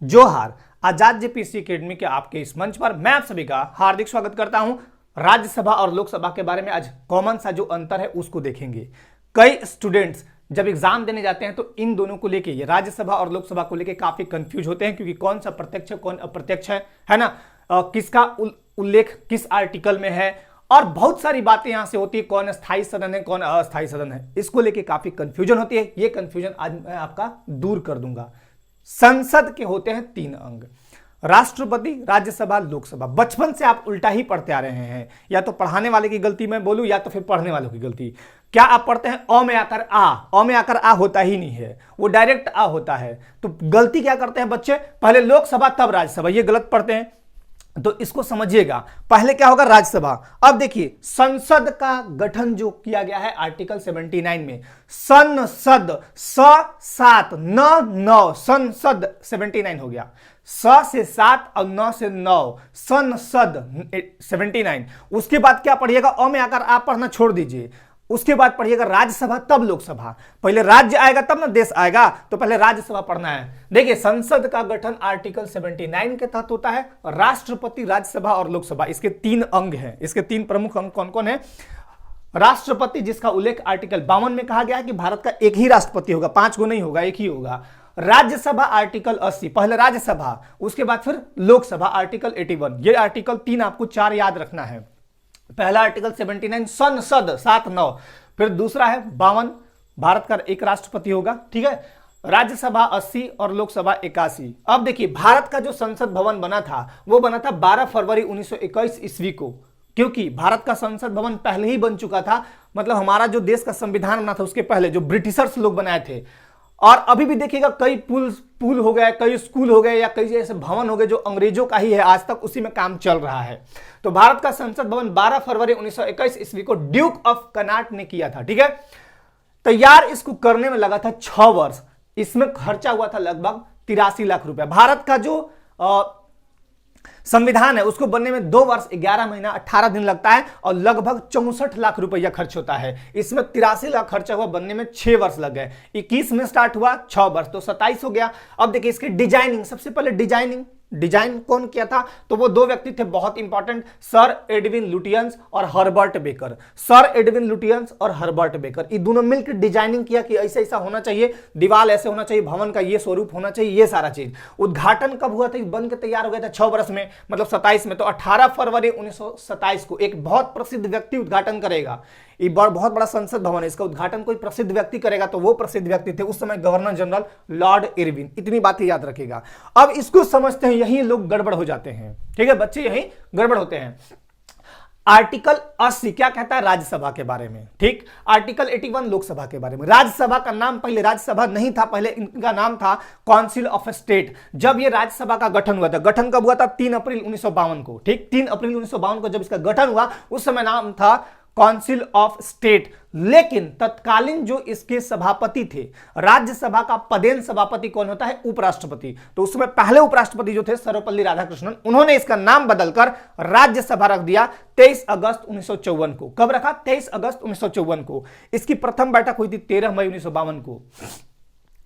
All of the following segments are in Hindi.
जोहार। आजाद जेपीएससी एकेडमी के आपके इस मंच पर मैं आप सभी का हार्दिक स्वागत करता हूं। राज्यसभा और लोकसभा के बारे में आज कॉमन सा जो अंतर है उसको देखेंगे। कई स्टूडेंट्स जब एग्जाम देने जाते हैं तो इन दोनों को लेके, ये राज्यसभा और लोकसभा को लेके काफी कंफ्यूज होते हैं, क्योंकि कौन सा प्रत्यक्ष है कौन अप्रत्यक्ष है ना, किसका उल्लेख किस आर्टिकल में है, और बहुत सारी बातें यहां से होती है, कौन स्थायी सदन है कौन अस्थायी सदन है, इसको लेके काफी कंफ्यूजन होती है। ये कंफ्यूजन आज मैं आपका दूर कर दूंगा। संसद के होते हैं 3 अंग, राष्ट्रपति, राज्यसभा, लोकसभा। बचपन से आप उल्टा ही पढ़ते आ रहे हैं, या तो पढ़ाने वाले की गलती मैं बोलूं या तो फिर पढ़ने वालों की गलती। क्या आप पढ़ते हैं अ में आकर आ, अ में आकर आ होता ही नहीं है, वो डायरेक्ट आ होता है। तो गलती क्या करते हैं बच्चे, पहले लोकसभा तब राज्यसभा, ये गलत पढ़ते हैं। तो इसको समझिएगा, पहले क्या होगा राज्यसभा। अब देखिए संसद का गठन जो किया गया है आर्टिकल 79 में, संसद स 7 न 9, संसद 79 हो गया, स से 7 और 9 से 9, संसद 79। उसके बाद क्या पढ़िएगा, अ में आकर आप पढ़ना छोड़ दीजिए, उसके बाद पढ़िएगा राज्यसभा तब लोकसभा। पहले राज्य आएगा तब ना देश आएगा, तो पहले राज्यसभा पढ़ना है। देखिए संसद का गठन आर्टिकल 79 के तहत होता है। राष्ट्रपति, राज्यसभा और लोकसभा, इसके 3 अंग हैं। इसके 3 प्रमुख अंग कौन कौन है। राष्ट्रपति, जिसका उल्लेख आर्टिकल 52 में कहा गया है कि भारत का एक ही राष्ट्रपति होगा, 5 गो नहीं होगा, एक ही होगा। राज्यसभा आर्टिकल 80, पहले राज्यसभा, उसके बाद फिर लोकसभा आर्टिकल 81। ये आर्टिकल 3 आपको 4 याद रखना है। पहला आर्टिकल 79 संसद 7 9, फिर दूसरा है 52, भारत का एक राष्ट्रपति होगा, ठीक है। राज्यसभा 80 और लोकसभा 81। अब देखिए भारत का जो संसद भवन बना था वो बना था 12 फरवरी 1921 ईस्वी को, क्योंकि भारत का संसद भवन पहले ही बन चुका था, मतलब हमारा जो देश का संविधान बना था उसके पहले जो ब्रिटिशर्स लोग बनाए थे। और अभी भी देखिएगा कई पुल हो गए, कई स्कूल हो गए, या कई ऐसे भवन हो गए जो अंग्रेजों का ही है, आज तक उसी में काम चल रहा है। तो भारत का संसद भवन 12 फरवरी 1921 ईस्वी को ड्यूक ऑफ कनाट ने किया था, ठीक है। तैयार इसको करने में लगा था 6 वर्ष। इसमें खर्चा हुआ था लगभग 83 लाख रुपया। भारत का जो संविधान है उसको बनने में 2 वर्ष 11 महीना 18 दिन लगता है और लगभग 64 लाख रुपया खर्च होता है। इसमें 83 लाख खर्चा हुआ, बनने में 6 वर्ष लग गए। 21 में स्टार्ट हुआ, 6 वर्ष, तो 27 हो गया। अब देखिए इसकी डिजाइनिंग, सबसे पहले डिजाइन कौन किया था, तो वो 2 व्यक्ति थे बहुत इंपॉर्टेंट, सर एडविन लुटियंस और Herbert baker. Sir Edwin Lutyens और हर्बर्ट बेकर, ये दोनों मिलकर डिजाइनिंग किया कि ऐसा ऐसा होना चाहिए, दीवार ऐसे होना चाहिए, भवन का ये स्वरूप होना चाहिए, ये सारा चीज। उद्घाटन कब हुआ था, बन के तैयार हो गया था 6 वर्ष में, मतलब 27 में। तो 18 फरवरी 1927 को एक बहुत प्रसिद्ध व्यक्ति उद्घाटन करेगा। ये बहुत बड़ा संसद भवन है, इसका उद्घाटन कोई प्रसिद्ध व्यक्ति करेगा, तो वो प्रसिद्ध व्यक्ति थे उस समय गवर्नर जनरल लॉर्ड इरविन। इतनी बातें याद रखिएगा। अब इसको समझते हैं, यही लोग गड़बड़ हो जाते हैं, ठीक है बच्चे, यही गड़बड़ होते हैं। आर्टिकल 80 क्या कहता है राज्यसभा के बारे में, ठीक। आर्टिकल 81 लोकसभा के बारे में। राज्यसभा का नाम पहले राज्यसभा नहीं था, पहले इनका नाम था काउंसिल ऑफ स्टेट। जब ये राज्यसभा का गठन हुआ था, गठन कब हुआ था, 3 अप्रैल 1952 को, ठीक। 3 अप्रैल 1952 को जब इसका गठन हुआ, उस समय नाम था काउंसिल ऑफ स्टेट। लेकिन तत्कालीन जो इसके सभापति थे, राज्यसभा का पदेन सभापति कौन होता है, उपराष्ट्रपति। तो उस समय पहले उपराष्ट्रपति जो थे सर्वपल्ली राधाकृष्णन, उन्होंने इसका नाम बदलकर राज्यसभा रख दिया 23 अगस्त 1954 को। कब रखा, 23 अगस्त 1954 को। इसकी प्रथम बैठक हुई थी 13 मई 1952 को।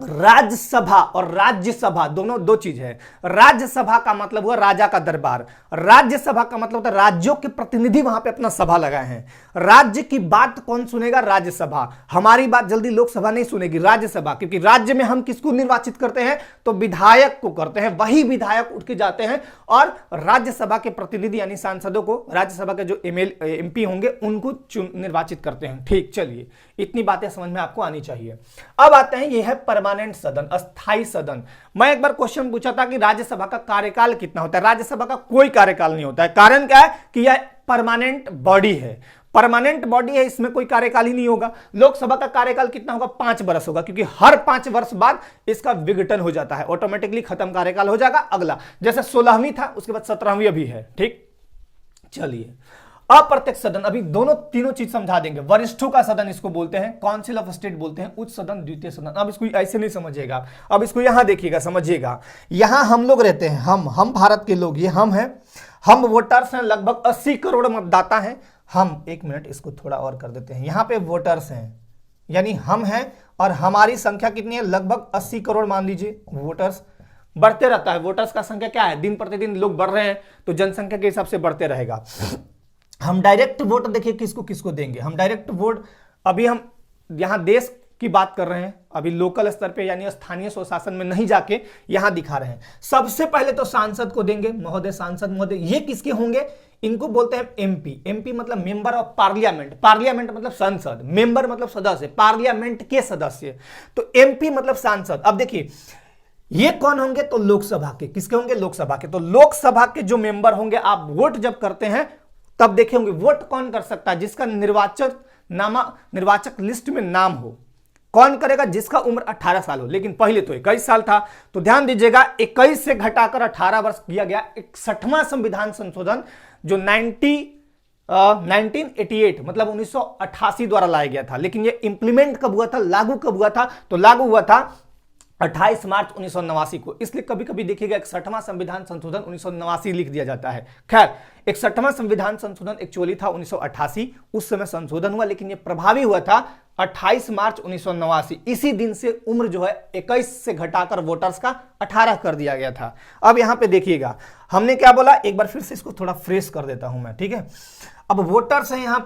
राज्यसभा और राज्यसभा दोनों 2 चीज है। राज्यसभा का मतलब हुआ राजा का दरबार, राज्यसभा का मतलब होता है राज्यों के प्रतिनिधि वहां पे अपना सभा लगाए हैं। राज्य की बात कौन सुनेगा, राज्यसभा। हमारी बात जल्दी लोकसभा नहीं सुनेगी, राज्यसभा, क्योंकि राज्य में हम किसको निर्वाचित करते हैं, तो विधायक को करते हैं। वही विधायक उठ के जाते हैं और राज्यसभा के प्रतिनिधि यानी सांसदों को, राज्यसभा के जो एमपी होंगे उनको निर्वाचित करते हैं, ठीक। चलिए इतनी बातें समझ में आपको आनी चाहिए। अब आते हैं, यह है परमानेंट सदन, अस्थाई सदन। मैं एक बार क्वेश्चन पूछा था कि राज्यसभा का कार्यकाल कितना होता है। राज्यसभा का कोई कार्यकाल नहीं होता है। कारण क्या है कि यह परमानेंट बॉडी है, परमानेंट बॉडी है, इसमें कोई कार्यकाल ही नहीं होगा। लोकसभा का कार्यकाल कितना होगा, 5 वर्ष होगा, क्योंकि हर 5 वर्ष बाद इसका विघटन हो जाता है, ऑटोमेटिकली खत्म कार्यकाल हो जाएगा अगला। जैसे 16वीं था, उसके बाद 17वीं अभी है, ठीक। चलिए अप्रत्यक्ष सदन, अभी तीनों चीज समझा देंगे। वरिष्ठों का सदन इसको बोलते हैं, काउंसिल ऑफ स्टेट बोलते हैं, उच्च सदन, द्वितीय सदन। अब इसको ऐसे नहीं समझिएगा, अब इसको यहां देखिएगा, समझिएगा। यहां हम लोग रहते हैं, हम भारत के लोग, ये हम हैं, हम वोटर्स हैं, लगभग 80 करोड़ मतदाता हैं हम। 1 मिनट इसको थोड़ा और कर देते हैं। यहां पे वोटर्स हैं, यानी हम हैं, और हमारी संख्या कितनी है, लगभग 80 करोड़ मान लीजिए वोटर्स। बढ़ते रहता है। वोटर्स का संख्या क्या है, दिन प्रतिदिन लोग बढ़ रहे हैं तो जनसंख्या के हिसाब से बढ़ते रहेगा। हम डायरेक्ट वोट देखिए किसको किसको देंगे, हम डायरेक्ट वोट अभी हम यहां देश की बात कर रहे हैं, अभी लोकल स्तर पे यानी स्थानीय स्वशासन में नहीं जाके यहां दिखा रहे हैं। सबसे पहले तो सांसद को देंगे, महोदय सांसद महोदय। ये किसके होंगे, इनको बोलते हैं एमपी। एमपी मतलब मेंबर ऑफ पार्लियामेंट, पार्लियामेंट मतलब संसद, मेंबर मतलब सदस्य, पार्लियामेंट के सदस्य, तो एमपी मतलब सांसद। अब देखिए ये कौन होंगे, तो लोकसभा के, किसके होंगे, लोकसभा के। तो लोकसभा के जो मेंबर होंगे, आप वोट जब करते हैं तब देखे होंगे वोट कौन कर सकता है, जिसका निर्वाचक लिस्ट में नाम हो। कौन करेगा, जिसका उम्र 18 साल हो, लेकिन पहले तो 21 साल था। तो ध्यान दीजिएगा 21 से घटाकर 18 वर्ष किया गया 61वां संविधान संशोधन, जो 1988 मतलब 1988 द्वारा लाया गया था। लेकिन ये इंप्लीमेंट कब हुआ था, लागू कब हुआ था, तो लागू हुआ था 28 मार्च 1989 को। इसलिए कभी कभी देखिएगा 61वां संविधान संशोधन 1989 लिख दिया जाता है। खैर 61वां संविधान संशोधन एक्चुअली था 1988, उस समय संशोधन हुआ, लेकिन यह प्रभावी हुआ था 28 मार्च 1989। इसी दिन से उम्र जो है 21 से घटाकर वोटर्स का 18 कर दिया गया था। अब यहां पे देखिएगा हमने क्या बोला, एक बार फिर से इसको थोड़ा फ्रेश कर देता हूं मैं, ठीक है। अब वोटर्स है यहां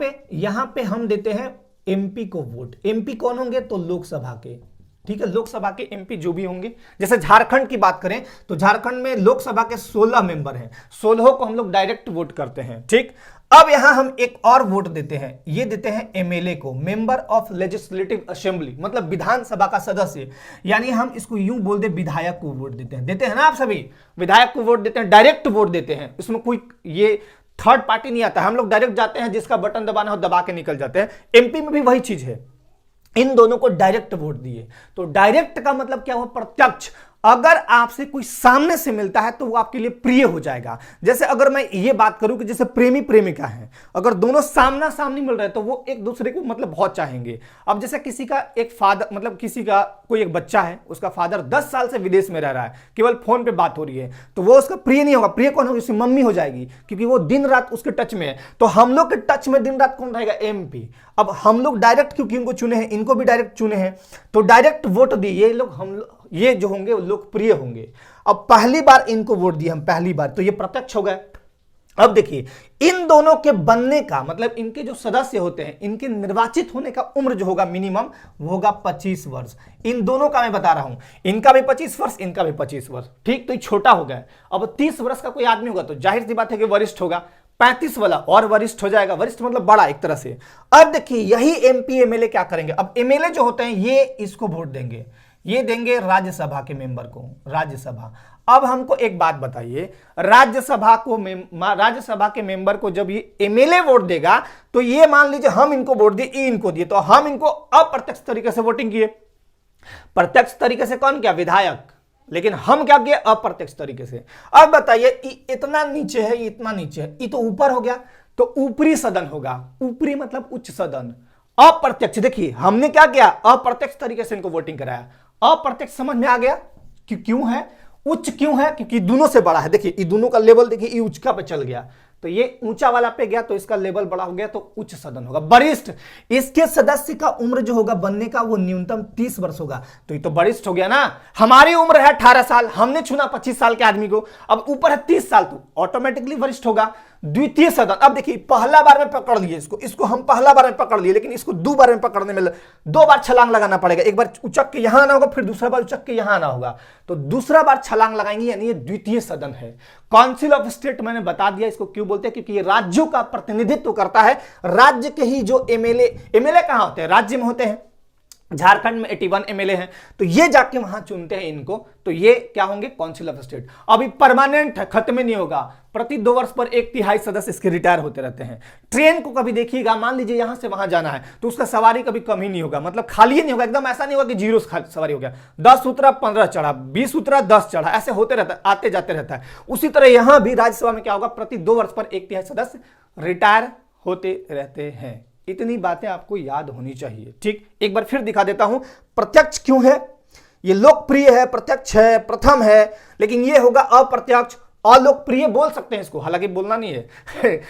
पे हम देते हैं एमपी को वोट। एमपी कौन होंगे, तो लोकसभा के, ठीक है, लोकसभा के एमपी जो भी होंगे। जैसे झारखंड की बात करें तो झारखंड में लोकसभा के 16 मेंबर हैं, 16 को हम लोग डायरेक्ट वोट करते हैं, ठीक। अब यहां हम एक और वोट देते हैं, ये देते हैं एमएलए को, मेंबर ऑफ लेजिस्लेटिव असेंबली, मतलब विधानसभा का सदस्य, यानी हम इसको यूं बोल दे विधायक को वोट देते हैं ना, आप सभी विधायक को वोट देते हैं, डायरेक्ट वोट देते हैं। इसमें कोई ये थर्ड पार्टी नहीं आता, हम लोग डायरेक्ट जाते हैं, जिसका बटन दबाना हो दबा के निकल जाते हैं। एमपी में भी वही चीज है, इन दोनों को डायरेक्ट वोट दिए। तो डायरेक्ट का मतलब क्या हुआ, प्रत्यक्ष। अगर आपसे कोई सामने से मिलता है तो वो आपके लिए प्रिय हो जाएगा। जैसे अगर मैं ये बात करूं कि जैसे प्रेमी प्रेमिका हैं, अगर दोनों सामना सामनी मिल रहे हैं तो वो एक दूसरे को मतलब बहुत चाहेंगे। अब जैसे किसी का एक फादर, मतलब किसी का कोई एक बच्चा है, उसका फादर 10 साल से विदेश में रह रहा है, केवल फोन पे बात हो रही है, तो वो उसका प्रिय नहीं होगा। प्रिय कौन होगी, उसकी मम्मी हो जाएगी, क्योंकि वो दिन रात उसके टच में है। तो हम लोग के टच में दिन रात कौन रहेगा, एमपी। अब हम लोग डायरेक्ट क्योंकि इनको चुने हैं, इनको भी डायरेक्ट चुने हैं, तो डायरेक्ट वोट दिए। ये लोग ये जो होंगे वो लोकप्रिय होंगे। अब पहली बार इनको वोट दिए हम, पहली बार, तो ये प्रत्यक्ष हो गए। अब देखिए इन दोनों के बनने का मतलब, इनके जो सदस्य होते हैं, इनके निर्वाचित होने का उम्र जो होगा मिनिमम, वो होगा 25 वर्ष। इन दोनों का मैं बता रहा हूं, इनका भी 25 वर्ष, इनका भी 25 वर्ष, ठीक। तो ये छोटा हो गया। अब 30 वर्ष का कोई आदमी होगा तो जाहिर सी बात है कि वरिष्ठ होगा। 35 वाला और वरिष्ठ हो जाएगा, वरिष्ठ मतलब बड़ा एक तरह से। अब देखिए यही एमपी एमएलए क्या करेंगे, अब एमएलए जो होते हैं ये इसको वोट देंगे, ये देंगे राज्यसभा के मेंबर को, राज्यसभा। अब हमको एक बात बताइए, राज्यसभा के मेंबर को जब ये एमएलए वोट देगा, तो ये मान लीजिए हम इनको वोट दिए, इनको दिए, तो हम इनको अप्रत्यक्ष तरीके से वोटिंग किए। प्रत्यक्ष तरीके से कौन किया, विधायक, लेकिन हम क्या किए, अप्रत्यक्ष तरीके से। अब बताइए इतना नीचे है, इतना नीचे है, ये तो ऊपर हो गया, तो ऊपरी सदन होगा। ऊपरी मतलब उच्च सदन। अप्रत्यक्ष, देखिए हमने क्या किया, अप्रत्यक्ष तरीके से इनको वोटिंग कराया। अप्रत्यक्ष समझ में आ गया कि क्यों है, उच्च क्यों है, क्योंकि दोनों से बड़ा है। देखिए ये दोनों का लेवल देखिए, ये उच्च पे चल गया, तो ये ऊंचा वाला पे गया, तो इसका लेवल बड़ा हो गया, तो उच्च सदन होगा। वरिष्ठ, इसके सदस्य का उम्र जो होगा बनने का, वो न्यूनतम 30 वर्ष होगा, तो ये तो वरिष्ठ हो गया ना। हमारी उम्र है 18 साल, हमने चुना 25 साल के आदमी को, अब ऊपर है 30 साल, तो ऑटोमेटिकली वरिष्ठ होगा। द्वितीय सदन, अब देखिए पहला बार में पकड़ लिए इसको हम पहला बार में पकड़ लिए, लेकिन इसको 2 बार में पकड़ने में 2 बार छलांग लगाना पड़ेगा। एक बार उचक के यहां आना होगा, फिर दूसरा बार उचक के यहां आना होगा, तो दूसरा बार छलांग लगाएंगे, यानी ये द्वितीय सदन है। काउंसिल ऑफ स्टेट मैंने बता दिया इसको क्यों बोलते हैं, क्योंकि ये राज्यों का प्रतिनिधित्व करता है। राज्य के ही जो एमएलए कहां होते हैं, राज्य में होते हैं। झारखंड में 81 एमएलए हैं, तो ये जाके वहां चुनते हैं इनको, तो ये क्या होंगे, काउंसिल ऑफ स्टेट। अभी परमानेंट है, खत्म नहीं होगा, प्रति 2 वर्ष पर 1/3 सदस्य इसके रिटायर होते रहते हैं। ट्रेन को कभी देखिएगा, मान लीजिए यहां से वहां जाना है, तो उसका सवारी कभी कम ही नहीं होगा, मतलब खाली ही नहीं होगा, एकदम ऐसा नहीं होगा कि 0 सवारी हो गया, 10 उतरा 15 चढ़ा, 20 उतरा 10 चढ़ा, ऐसे होते रहता है, आते जाते रहता है। उसी तरह यहां भी राज्यसभा में क्या होगा, प्रति 2 वर्ष पर 1/3 सदस्य रिटायर होते रहते हैं। इतनी बातें आपको याद होनी चाहिए, ठीक। एक बार फिर दिखा देता हूं, प्रत्यक्ष क्यों है, ये लोकप्रिय है, प्रत्यक्ष है, प्रथम है, लेकिन ये होगा अप्रत्यक्ष। अलोकप्रिय बोल सकते हैं इसको, हालांकि बोलना नहीं है।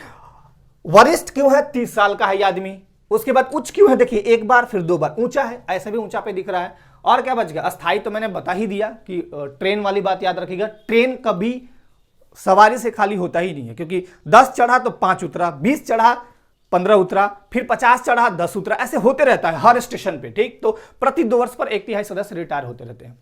वरिष्ठ क्यों है, 30 साल का है ये आदमी। उसके बाद उच्च क्यों है, देखिए 1 बार फिर 2 बार, ऊंचा है, ऐसे भी ऊंचा पे दिख रहा है। और क्या बच गया, अस्थाई तो मैंने बता ही दिया कि ट्रेन वाली बात याद रखिएगा, ट्रेन कभी सवारी से खाली होता ही नहीं है, क्योंकि 10 चढ़ा तो 5 उतरा, 20 चढ़ा 15 उतरा, फिर 50 चढ़ा 10 उतरा, ऐसे होते रहता है हर स्टेशन पे। ठीक, तो प्रति 2 वर्ष पर 1/3 सदस्य रिटायर होते रहते हैं।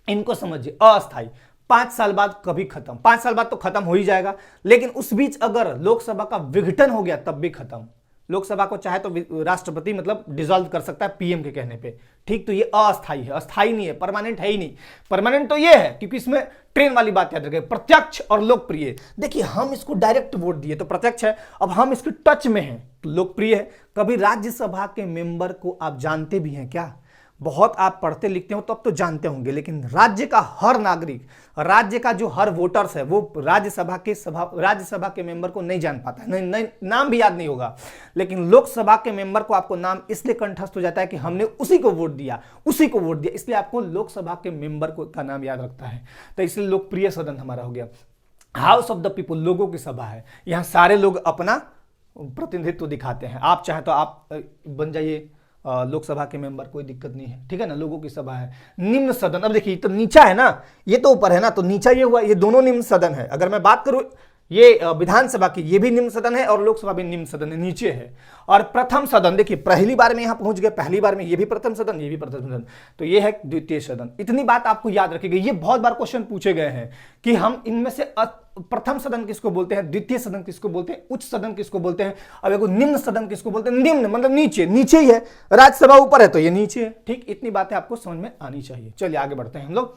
इनको समझिए अस्थाई, 5 साल बाद कभी खत्म, 5 साल बाद तो खत्म हो ही जाएगा, लेकिन उस बीच अगर लोकसभा का विघटन हो गया तब भी खत्म। लोकसभा को चाहे तो राष्ट्रपति मतलब डिसॉल्व कर सकता है पीएम के कहने पे। ठीक, तो ये अस्थाई है, अस्थाई नहीं है, परमानेंट है ही नहीं। परमानेंट तो ये है, क्योंकि इसमें ट्रेन वाली बात याद रखें, प्रत्यक्ष और लोकप्रिय। देखिए हम इसको डायरेक्ट वोट दिए तो प्रत्यक्ष है, अब हम इसके टच में हैं तो लोकप्रिय है। कभी राज्यसभा के मेंबर को आप जानते भी हैं क्या? बहुत आप पढ़ते लिखते हो तो अब तो जानते होंगे, लेकिन राज्य का हर नागरिक, राज्य का जो हर वोटर्स है वो राज्यसभा के मेंबर को नहीं जान पाता है, नहीं, नाम भी याद नहीं होगा। लेकिन लोकसभा के मेंबर को आपको नाम इसलिए कंठस्थ हो जाता है कि हमने उसी को वोट दिया, इसलिए आपको लोकसभा के मेंबर का नाम याद रखता है। तो इसलिए लोकप्रिय सदन हमारा हो गया। हाउस ऑफ द पीपुल, लोगों की सभा है, यहां सारे लोग अपना प्रतिनिधित्व दिखाते हैं। आप चाहे तो आप बन जाइए लोकसभा के मेंबर, कोई दिक्कत नहीं है, ठीक है ना, लोगों की सभा है। निम्न सदन, अब देखिए तो नीचा है ना, ये तो ऊपर है ना, तो नीचा ये हुआ, ये दोनों निम्न सदन है। अगर मैं बात करूं ये विधानसभा की, ये भी निम्न सदन है और लोकसभा भी निम्न सदन है, नीचे है। और प्रथम सदन, देखिए पहली बार में यहां पहुंच गए, पहली बार में ये भी प्रथम सदन, ये भी प्रथम सदन, तो ये है द्वितीय सदन। इतनी बात आपको याद रखिएगा, ये बहुत बार क्वेश्चन पूछे गए हैं कि हम इनमें से प्रथम सदन किसको बोलते हैं, द्वितीय सदन किसको बोलते हैं, उच्च सदन किसको बोलते हैं, अब एक निम्न सदन किसको बोलते हैं। निम्न मतलब नीचे, नीचे ही है, राज्यसभा ऊपर है तो ये नीचे है। ठीक, इतनी बातें आपको समझ में आनी चाहिए। चलिए आगे बढ़ते हैं हम लोग।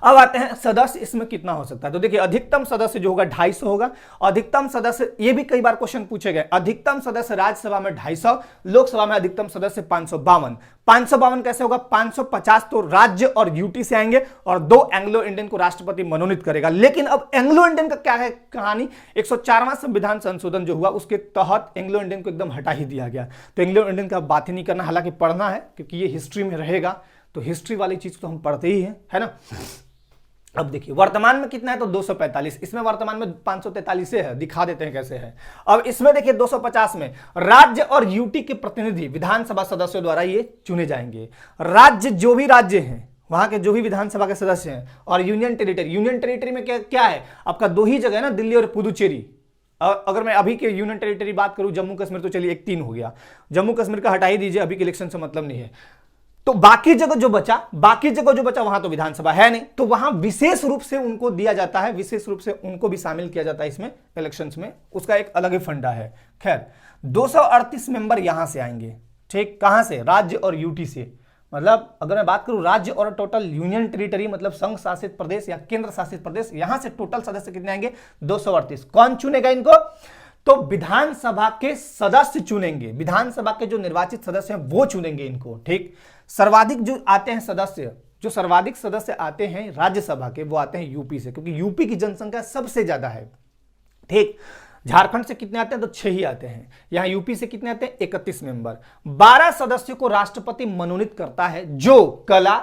अब आते हैं सदस्य इसमें कितना हो सकता है। तो देखिए अधिकतम सदस्य जो होगा 250 होगा। अधिकतम सदस्य, ये भी कई बार क्वेश्चन पूछे गए, अधिकतम सदस्य राज्यसभा में 250, लोकसभा में अधिकतम सदस्य 552। 552 कैसे होगा, 550 तो राज्य और यूटी से आएंगे और 2 एंग्लो इंडियन को राष्ट्रपति मनोनीत करेगा। लेकिन अब एंग्लो इंडियन का क्या है कहानी, 104वां संविधान संशोधन जो हुआ उसके तहत एंग्लो इंडियन को एकदम हटा ही दिया गया। तो एंग्लो इंडियन का बात ही नहीं करना, हालांकि पढ़ना है क्योंकि ये हिस्ट्री में रहेगा, तो हिस्ट्री वाली चीज तो हम पढ़ते ही हैं, है ना। अब देखिए वर्तमान में कितना है, तो 245, इसमें वर्तमान में 543 है, दिखा देते हैं कैसे है। अब इसमें देखिए 250 में राज्य और यूटी के प्रतिनिधि विधानसभा सदस्यों द्वारा ये चुने जाएंगे। राज्य, जो भी राज्य हैं वहां के जो भी विधानसभा के सदस्य हैं, और यूनियन टेरिटरी में क्या है आपका 2 ही जगह है ना, दिल्ली और पुदुचेरी। अगर मैं अभी के यूनियन टेरिटरी बात करूं, जम्मू कश्मीर तो चलिए 1-3 हो गया, जम्मू कश्मीर का हटा ही दीजिए, अभी के इलेक्शन से मतलब नहीं है। तो बाकी जगह जो बचा वहां तो विधानसभा है नहीं, तो वहां विशेष रूप से उनको दिया जाता है, विशेष रूप से उनको भी शामिल किया जाता है इसमें इलेक्शंस में, उसका एक अलग ही फंडा है। खैर 238 मेंबर यहां से आएंगे। ठीक, कहां से, राज्य और यूटी से। मतलब अगर मैं बात करूं राज्य और टोटल यूनियन टेरिटरी मतलब संघ शासित प्रदेश या केंद्र शासित प्रदेश, यहां से टोटल सदस्य कितने आएंगे, 238। कौन चुनेगा इनको, तो विधानसभा के सदस्य चुनेंगे, विधानसभा के जो निर्वाचित सदस्य हैं वो चुनेंगे इनको। ठीक, सर्वाधिक जो आते हैं सदस्य, जो सर्वाधिक सदस्य आते हैं राज्यसभा के, वो आते हैं यूपी से, क्योंकि यूपी की जनसंख्या सबसे ज्यादा है। ठीक, झारखंड से कितने आते हैं, तो 6 ही आते हैं। यहां यूपी से कितने आते हैं, 31 मेंबर। 12 सदस्यों को राष्ट्रपति मनोनीत करता है जो कला,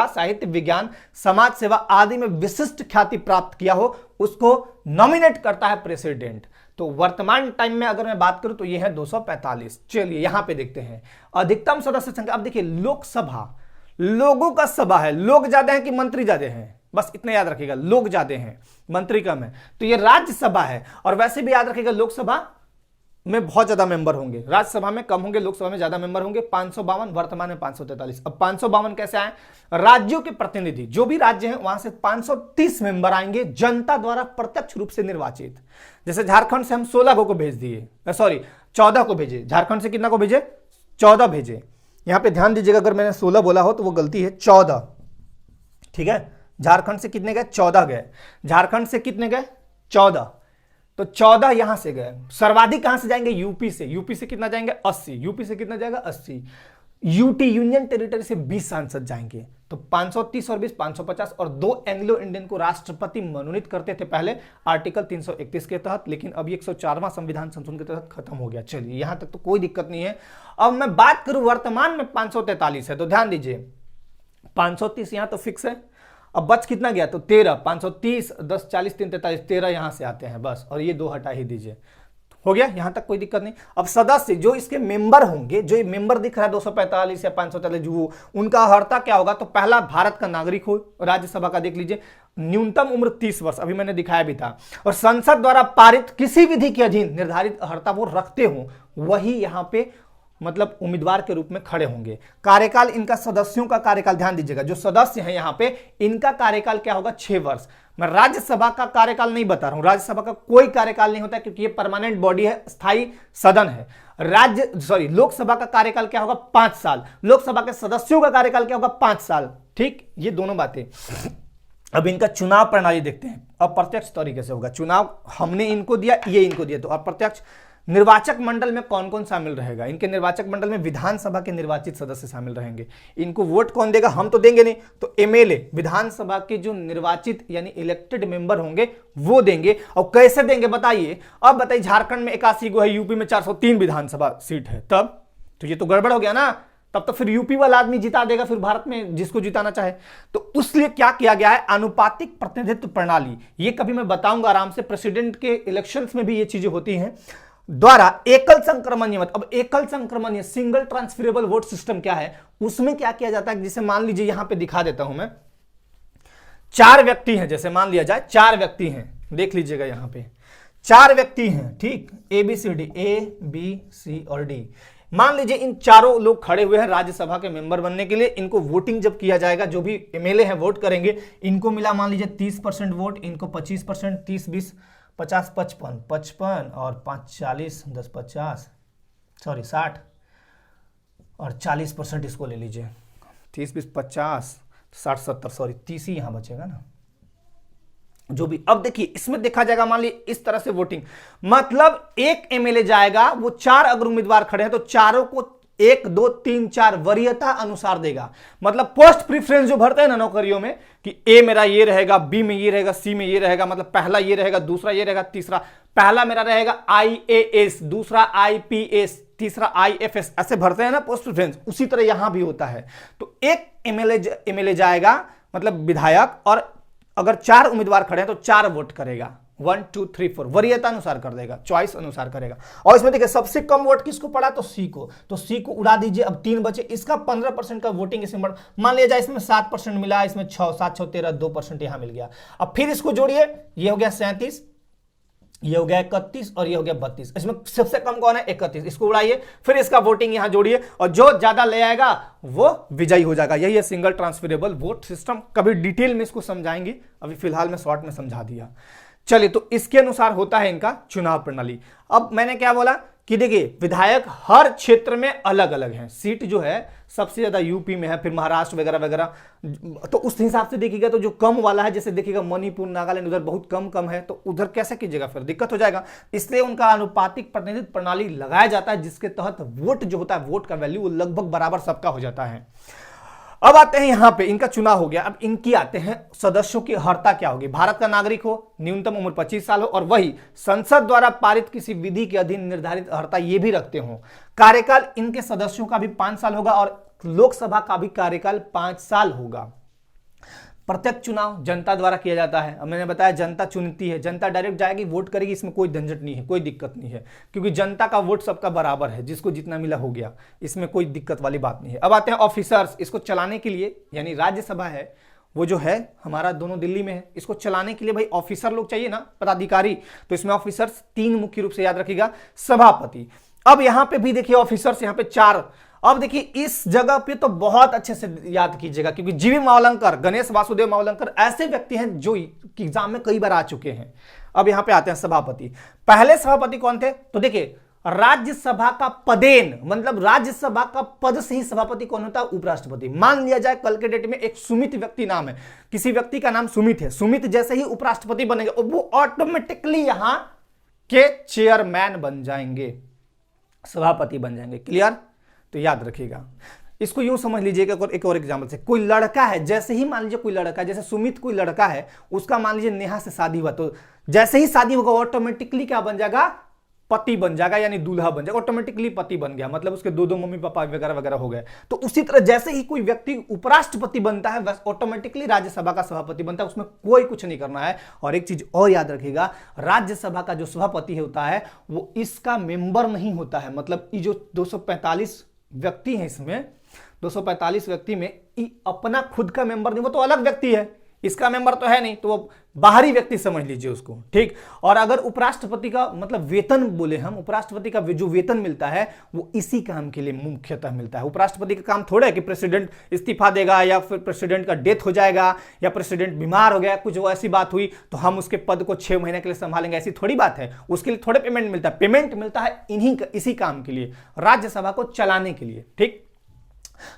साहित्य, विज्ञान, समाज सेवा आदि में विशिष्ट ख्याति प्राप्त किया हो, उसको नॉमिनेट करता है प्रेसिडेंट। तो वर्तमान टाइम में अगर मैं बात करूं तो यह है 245। चलिए यहां पे देखते हैं अधिकतम सदस्य संख्या। अब देखिए लोकसभा लोगों का सभा है, लोग ज्यादा हैं कि मंत्री ज्यादा हैं, बस इतना याद रखिएगा, लोग ज्यादा हैं मंत्री कम है। तो ये राज्यसभा है, और वैसे भी याद रखिएगा लोकसभा में बहुत ज्यादा मेंबर होंगे, राज्यसभा में कम होंगे, लोकसभा में ज्यादा मेंबर होंगे। 552, वर्तमान में 543। अब 552 कैसे आए, राज्यों के प्रतिनिधि, जो भी राज्य हैं वहां से 530 मेंबर आएंगे जनता द्वारा प्रत्यक्ष रूप से निर्वाचित। जैसे झारखंड से हम 16 को भेज दिए, सॉरी 14 को भेजे, झारखंड से कितना को भेजे, 14 भेजे। यहां पे ध्यान दीजिएगा, अगर मैंने 16 बोला हो तो वो गलती है, 14। ठीक है, झारखंड से कितने गए, 14 गए। झारखंड से कितने गए, 14, तो 14 यहां से गए। सर्वाधिक कहां से जाएंगे, यूपी से। यूपी से कितना जाएंगे, 80। यूपी से कितना जाएगा, 80। यूटी यूनियन टेरिटरी से 20 सांसद जाएंगे। तो 530 और 20 550, और 2 एंग्लो इंडियन को राष्ट्रपति मनोनीत करते थे पहले आर्टिकल 331 के तहत, लेकिन अभी 104वां संविधान संशोधन के तहत खत्म हो गया। चलिए यहां तक तो कोई दिक्कत नहीं है। अब मैं बात करूं वर्तमान में 543 है, तो ध्यान दीजिए 530 यहां तो फिक्स है। अब बच कितना गया, तो 13, 530, 10, 40, 3, 43, 13 यहां से आते हैं बस, और ये 2 हटा ही दीजिए। हो गया, यहां तक कोई दिक्कत नहीं। अब सदस्य जो इसके मेंबर होंगे, जो ये मेंबर दिख रहा है 245 या 543 जो, उनका अर्हता क्या होगा? तो पहला भारत का नागरिक हो, राज्यसभा का देख लीजिए, न्यूनतम उम्र 30 वर्ष, अभी मैंने दिखाया भी था, और संसद द्वारा पारित किसी विधि के अधीन निर्धारित अर्हता वो रखते हो, वही यहां पे मतलब उम्मीदवार के रूप में खड़े होंगे। कार्यकाल इनका, सदस्यों का कार्यकाल ध्यान दीजिएगा, जो सदस्य हैं यहां पे, इनका कार्यकाल क्या होगा? 6 वर्ष। मैं राज्यसभा का कार्यकाल नहीं बता रहा हूं, राज्यसभा का कोई कार्यकाल नहीं होता क्योंकि ये परमानेंट बॉडी है, स्थायी सदन है। लोकसभा का कार्यकाल क्या होगा? 5 साल। लोकसभा के सदस्यों का कार्यकाल क्या होगा? 5 साल। ठीक, ये दोनों बातें। अब इनका चुनाव प्रणाली देखते हैं। अप्रत्यक्ष तरीके से होगा चुनाव, हमने इनको दिया, ये इनको दिया, तो अप्रत्यक्ष। निर्वाचक मंडल में कौन कौन शामिल रहेगा? इनके निर्वाचक मंडल में विधानसभा के निर्वाचित सदस्य शामिल रहेंगे। इनको वोट कौन देगा? हम तो देंगे नहीं, तो एमएलए, विधानसभा के जो निर्वाचित यानी इलेक्टेड मेंबर होंगे वो देंगे। और कैसे देंगे बताइए? अब बताइए, झारखंड में 81 गो है, यूपी में 403 विधानसभा सीट है, तब तो ये तो गड़बड़ हो गया ना। तब तो फिर यूपी वाला आदमी जिता देगा फिर भारत में जिसको जिताना चाहे। तो उसलिए क्या किया गया है? आनुपातिक प्रतिनिधित्व प्रणाली। ये कभी मैं बताऊंगा आराम से, प्रेसिडेंट के इलेक्शंस में भी ये चीजें होती हैं। द्वारा एकल संक्रमण नियम। अब एकल संक्रमण, सिंगल ट्रांसफरेबल वोट सिस्टम क्या है? उसमें क्या किया जाता है? जैसे मान लीजिए, यहां पे दिखा देता हूं मैं, 4 व्यक्ति हैं, जैसे मान लिया जाए 4 व्यक्ति हैं, देख लीजिएगा यहां पे 4 व्यक्ति हैं, ठीक, ABCD, A B C और D। मान लीजिए इन चारों लोग खड़े हुए हैं राज्यसभा के मेंबर बनने के लिए। इनको वोटिंग जब किया जाएगा, जो भी एमएलए हैं वोट करेंगे, इनको मिला मान लीजिए 30% वोट, इनको 25%, 30 20 50 55 55 और 5 40 10 50 सॉरी 60 और 40% इसको ले लीजिए, 30 20 50 60 70 सॉरी 30 ही यहां बचेगा ना, जो भी। अब देखिए इसमें देखा जाएगा, मान लीजिए इस तरह से वोटिंग, मतलब एक एमएलए जाएगा, वो 4 अगर उम्मीदवार खड़े हैं तो चारों को 1 2 3 4 वरीयता अनुसार देगा। मतलब पोस्ट प्रीफरेंस जो भरते हैं ना नौकरियों में, कि ए मेरा ये रहेगा, बी में ये रहेगा, सी में ये रहेगा, मतलब पहला ये रहेगा, दूसरा ये रहेगा, तीसरा, पहला मेरा रहेगा IAS, दूसरा IPS, तीसरा IFS, ऐसे भरते हैं ना पोस्ट प्रीफरेंस। उसी तरह यहां भी होता है। तो एक एमएलए जाएगा, मतलब विधायक, और अगर 4 उम्मीदवार खड़े हैं तो 4 वोट करेगा, 1 2 3 4 वरीयता अनुसार कर देगा, चॉइस अनुसार करेगा। और इसमें देखिए सबसे कम वोट किसको पड़ा? तो सी को, तो सी को उड़ा दीजिए। अब 3 बचे, इसका 15% का वोटिंग इसमें मान लिया जाए, इसमें 7% मिला, इसमें 6 7 6 13 2% यहां मिल गया। अब फिर इसको जोड़िए, ये हो गया 37, ये हो गया 31 और ये हो गया 32। इसमें सबसे कम कौन है? 31। इसको उड़ाइए, फिर इसका वोटिंग यहां जोड़िए, और जो ज्यादा ले आएगा वो विजयी हो जाएगा। यही है सिंगल ट्रांसफरेबल वोट सिस्टम। कभी डिटेल में इसको समझाएंगे, अभी फिलहाल मैं शॉर्ट में समझा दिया। चलिए, तो इसके अनुसार होता है इनका चुनाव प्रणाली। अब मैंने क्या बोला कि देखिए विधायक हर क्षेत्र में अलग अलग हैं। सीट जो है सबसे ज्यादा यूपी में है, फिर महाराष्ट्र वगैरह वगैरह, तो उस हिसाब से देखिएगा। तो जो कम वाला है, जैसे देखिएगा मणिपुर नागालैंड, उधर बहुत कम है, तो उधर कैसे कीजिएगा? फिर दिक्कत हो जाएगा। इसलिए उनका आनुपातिक प्रतिनिधित्व प्रणाली लगाया जाता है, जिसके तहत वोट जो होता है, वोट का वैल्यू वो लगभग बराबर सबका हो जाता है। अब आते हैं यहां पे, इनका चुनाव हो गया। अब इनकी आते हैं सदस्यों की अर्हता क्या होगी? भारत का नागरिक हो, न्यूनतम उम्र 25 साल हो, और वही संसद द्वारा पारित किसी विधि के अधीन निर्धारित अर्हता ये भी रखते हो। कार्यकाल इनके सदस्यों का भी 5 साल होगा, और लोकसभा का भी कार्यकाल 5 साल होगा। प्रत्यक्ष चुनाव जनता द्वारा किया जाता है। अब मैंने बताया जनता चुनती है, जनता डायरेक्ट जाएगी, वोट करेगी, इसमें कोई झंझट नहीं है, कोई दिक्कत नहीं है, क्योंकि जनता का वोट सबका बराबर है, जिसको जितना मिला हो गया, इसमें कोई दिक्कत वाली बात नहीं है। अब आते हैं ऑफिसर्स। इसको चलाने के लिए, यानी राज्यसभा है वो जो है हमारा दोनों दिल्ली में है, इसको चलाने के लिए भाई ऑफिसर लोग चाहिए ना, पदाधिकारी। तो इसमें ऑफिसर्स 3 मुख्य रूप से याद रखिएगा। सभापति, अब यहां पे भी देखिए ऑफिसर्स यहां पे 4। अब देखिए इस जगह पे तो बहुत अच्छे से याद कीजिएगा, क्योंकि जीवी मावलंकर, गणेश वासुदेव मावलंकर ऐसे व्यक्ति हैं जो एग्जाम में कई बार आ चुके हैं। अब यहां पे आते हैं सभापति। पहले सभापति कौन थे? तो देखिए राज्यसभा का पदेन, मतलब राज्यसभा का पद से ही सभापति कौन होता है? उपराष्ट्रपति। मान लिया जाए कल के डेट में एक सुमित व्यक्ति नाम है, किसी व्यक्ति का नाम सुमित है, सुमित जैसे ही उपराष्ट्रपति बनेगा वो ऑटोमेटिकली यहां के चेयरमैन बन जाएंगे, सभापति बन जाएंगे। क्लियर? तो याद रखिएगा। इसको यूं समझ लीजिएगा, एक और एग्जांपल से, कोई लड़का है, जैसे ही मान लीजिए कोई लड़का, जैसे सुमित कोई लड़का है, उसका मान लीजिए नेहा से शादी हुआ, तो जैसे ही शादी होगा ऑटोमेटिकली क्या बन जाएगा? पति बन जाएगा, यानी दूल्हा बन जाएगा, ऑटोमेटिकली पति बन गया, मतलब उसके दो मम्मी पापा वगैरह वगैरह हो गए। तो उसी तरह जैसे ही कोई व्यक्ति उपराष्ट्रपति बनता है वैसे ऑटोमेटिकली राज्यसभा का सभापति बनता है, उसमें कोई कुछ नहीं करना है। और एक चीज और याद रखिएगा, राज्यसभा का जो सभापति होता है वो इसका मेंबर नहीं होता है, मतलब ये जो 245 व्यक्ति हैं, इसमें 245 व्यक्ति में अपना खुद का मेंबर नहीं, वो तो अलग व्यक्ति है, इसका मेंबर तो है नहीं, तो वो बाहरी व्यक्ति समझ लीजिए उसको, ठीक। और अगर उपराष्ट्रपति का मतलब वेतन बोले हम, उपराष्ट्रपति का जो वेतन मिलता है वो इसी काम के लिए मुख्यतः मिलता है। उपराष्ट्रपति का काम थोड़ा है कि प्रेसिडेंट इस्तीफा देगा या फिर प्रेसिडेंट का डेथ हो जाएगा या प्रेसिडेंट बीमार हो गया, कुछ ऐसी बात हुई तो हम उसके पद को 6 महीने के लिए संभालेंगे, ऐसी थोड़ी बात है। उसके लिए थोड़े पेमेंट मिलता है, पेमेंट मिलता है इसी काम के लिए, राज्यसभा को चलाने के लिए, ठीक।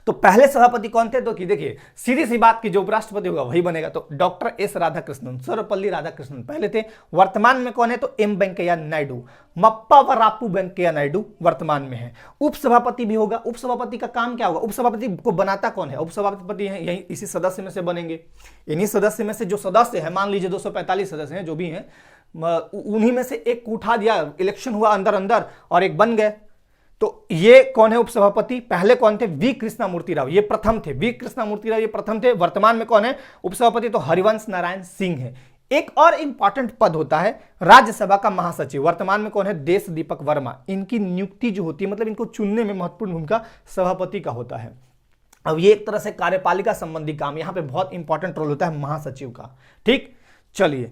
तो पहले सभापति कौन थे? तो देखिए सीधी सी बात की जो उपराष्ट्रपति होगा वही बनेगा। तो डॉक्टर एस राधाकृष्णन, सर्वपल्ली राधाकृष्णन पहले थे। वर्तमान में कौन है? तो एम वेंकैया नायडू, मप्पावरापु वेंकैया नायडू वर्तमान में है। उपसभापति भी होगा। उपसभापति का काम क्या होगा? उपसभापति को बनाता कौन है? उपसभापति है यही इसी सदस्य में से बनेंगे। इन्हीं सदस्य में से जो सदस्य है, मान लीजिए 245 सदस्य हैं जो भी हैं, उन्हीं में से एक को उठा दिया, इलेक्शन हुआ अंदर अंदर और एक बन गए। तो ये कौन है उपसभापति? पहले कौन थे? वी कृष्णमूर्ति राव, ये प्रथम थे। वी कृष्णमूर्ति राव ये प्रथम थे। वर्तमान में कौन है उपसभापति? तो हरिवंश नारायण सिंह है। एक और इंपॉर्टेंट पद होता है राज्यसभा का महासचिव। वर्तमान में कौन है? देश दीपक वर्मा। इनकी नियुक्ति जो होती है, मतलब इनको चुनने में महत्वपूर्ण भूमिका सभापति का होता है। अब ये एक तरह से कार्यपालिका संबंधी काम, यहां पे बहुत इंपॉर्टेंट रोल होता है महासचिव का, ठीक। चलिए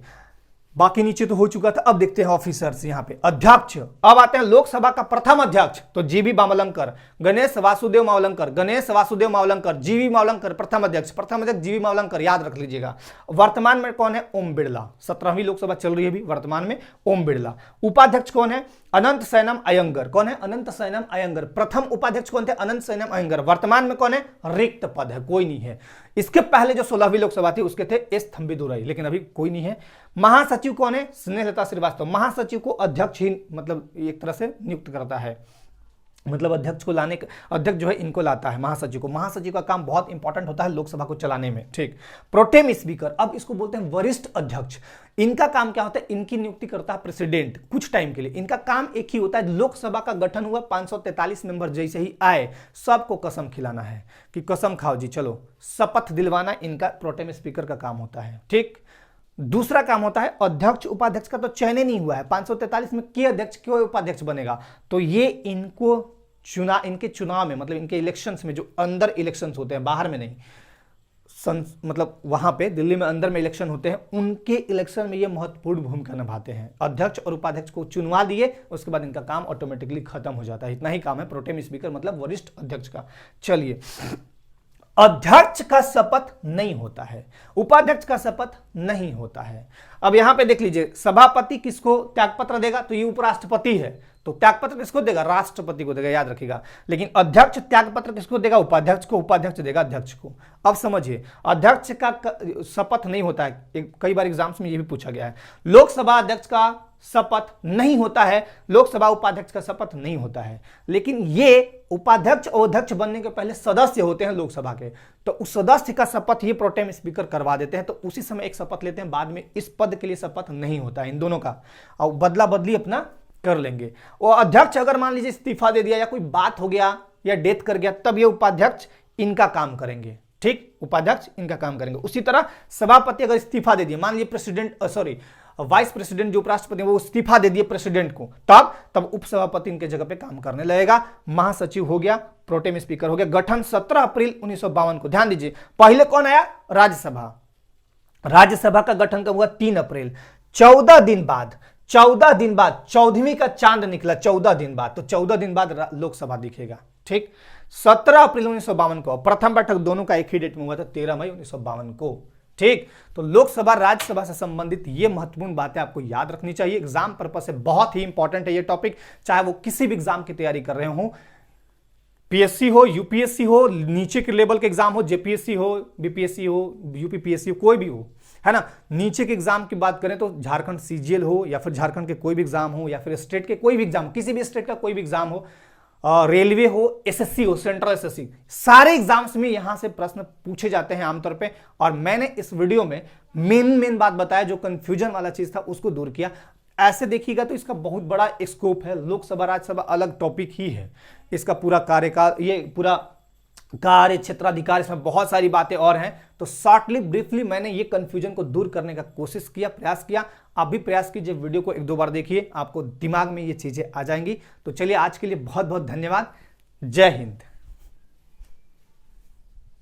बाकी नीचे तो हो चुका था, अब देखते हैं ऑफिसर्स। यहाँ पे अध्यक्ष, अब आते हैं लोकसभा का प्रथम अध्यक्ष। तो जीवी मावलंकर, गणेश वासुदेव मावलंकर, गणेश वासुदेव मावलंकर, जीवी मावलंकर प्रथम अध्यक्ष। प्रथम अध्यक्ष जीवी मावलंकर, याद रख लीजिएगा। वर्तमान में कौन है? ओम बिड़ला। 17वीं लोकसभा चल रही है अभी, वर्तमान में ओम बिड़ला। उपाध्यक्ष कौन है? अनंत सैनम अयंगर। कौन है? अनंत सैनम अयंगर। प्रथम उपाध्यक्ष कौन थे? अनंत सैनम अयंगर। वर्तमान में कौन है? रिक्त पद है, कोई नहीं है। इसके पहले जो 16वीं लोकसभा थी उसके थे एस थंबीदुरई, लेकिन अभी कोई नहीं है। महासचिव कौन है? स्नेहलता श्रीवास्तव। महासचिव को अध्यक्ष ही मतलब एक तरह से नियुक्त करता है, मतलब अध्यक्ष को लाने, अध्यक्ष जो है इनको लाता है, महासचिव को। महासचिव का काम बहुत इंपॉर्टेंट होता है लोकसभा को चलाने में, ठीक। प्रोटेम स्पीकर, अब इसको बोलते हैं वरिष्ठ अध्यक्ष। इनका काम क्या होता है? इनकी नियुक्ति करता है प्रेसिडेंट कुछ टाइम के लिए। इनका काम एक ही होता है, लोकसभा का गठन हुआ, 543 मेंबर जैसे ही आए सबको कसम खिलाना है कि कसम खाओ जी, चलो शपथ दिलवाना, इनका प्रोटेम स्पीकर का काम होता है, ठीक। दूसरा काम होता है अध्यक्ष उपाध्यक्ष का तो चयन ही नहीं हुआ है, 543 में के अध्यक्ष क्यों उपाध्यक्ष बनेगा? तो ये इनको इनके चुनाव में, मतलब इनके इलेक्शंस में, जो अंदर इलेक्शंस होते हैं, बाहर में नहीं, मतलब वहां पे दिल्ली में अंदर में इलेक्शन होते हैं, उनके इलेक्शन में ये महत्वपूर्ण भूमिका निभाते हैं। अध्यक्ष और उपाध्यक्ष को चुनवा दिए, उसके बाद इनका काम ऑटोमेटिकली खत्म हो जाता है। इतना ही काम है प्रोटेम स्पीकर मतलब वरिष्ठ अध्यक्ष का। चलिए, अध्यक्ष का शपथ नहीं होता है, उपाध्यक्ष का शपथ नहीं होता है। अब यहां पे देख लीजिए, सभापति किसको त्यागपत्र देगा? तो ये उपराष्ट्रपति है, तो त्यागपत्र किसको देगा? राष्ट्रपति को देगा, याद रखिएगा। लेकिन अध्यक्ष त्यागपत्र किसको देगा? उपाध्यक्ष को। उपाध्यक्ष देगा अध्यक्ष को। अब समझिए, अध्यक्ष का शपथ नहीं होता है, कई बार एग्जाम्स में ये भी पूछा गया है। लोकसभा अध्यक्ष का शपथ नहीं होता है, लोकसभा उपाध्यक्ष का शपथ नहीं होता है, लेकिन ये उपाध्यक्ष और अध्यक्ष बनने के पहले सदस्य होते हैं लोकसभा के, तो उस सदस्य का शपथ ये प्रोटेम स्पीकर करवा देते हैं। तो उसी समय एक शपथ लेते हैं, बाद में इस पद के लिए शपथ नहीं होता है इन दोनों का, और बदला बदली अपना कर लेंगे। और अध्यक्ष अगर मान लीजिए इस्तीफा दे दिया या कोई बात हो गया या डेथ कर गया, तब ये उपाध्यक्ष इनका काम करेंगे, ठीक। उपाध्यक्ष इनका काम करेंगे। उसी तरह सभापति अगर इस्तीफा दे दिया, मान लीजिए प्रेसिडेंट वाइस प्रेसिडेंट जो उपराष्ट्रपति वो इस्तीफा दे दिए प्रेसिडेंट को, तब उपसभापति इनके जगह पे काम करने लगेगा। महासचिव हो गया, प्रोटेम स्पीकर हो गया। गठन 17 अप्रैल 1952 को। ध्यान दीजिए, पहले कौन आया? राज्यसभा। राज्यसभा का गठन कब हुआ? 3 अप्रैल। 14 दिन बाद 14वीं का चांद निकला, 14 दिन बाद, तो 14 दिन बाद लोकसभा दिखेगा, ठीक। 17 अप्रैल 1952 को। प्रथम बैठक दोनों का एक ही डेट में हुआ था, 13 मई 1952 को, ठीक। तो लोकसभा राज्यसभा से संबंधित ये महत्वपूर्ण बातें आपको याद रखनी चाहिए। एग्जाम पर्पस से बहुत ही इंपॉर्टेंट है ये टॉपिक, चाहे वो किसी भी एग्जाम की तैयारी कर रहे हो, पीएससी हो, यूपीएससी हो, नीचे के लेवल के एग्जाम हो, जेपीएससी हो, बीपीएससी हो, यूपीपीएससी हो, कोई भी हो, है ना। नीचे के एग्जाम की बात करें तो झारखंड सीजीएल हो या फिर झारखंड के कोई भी एग्जाम हो या फिर स्टेट के कोई भी एग्जाम, किसी भी स्टेट का कोई भी एग्जाम हो, रेलवे हो, एसएससी हो, सेंट्रल एसएससी, सारे एग्जाम्स में यहां से प्रश्न पूछे जाते हैं आमतौर पे। और मैंने इस वीडियो में मेन बात बताया, जो कंफ्यूजन वाला चीज था उसको दूर किया। ऐसे देखिएगा तो इसका बहुत बड़ा स्कोप है। लोकसभा राज्यसभा अलग टॉपिक ही है, इसका पूरा कार्यकाल, ये पूरा कार्य क्षेत्राधिकार, इसमें बहुत सारी बातें और हैं। तो शॉर्टली ब्रीफली मैंने ये कंफ्यूजन को दूर करने का कोशिश किया, प्रयास किया। आप भी प्रयास कीजिए, वीडियो को 1-2 बार देखिए, आपको दिमाग में ये चीजें आ जाएंगी। तो चलिए आज के लिए बहुत बहुत धन्यवाद। जय हिंद।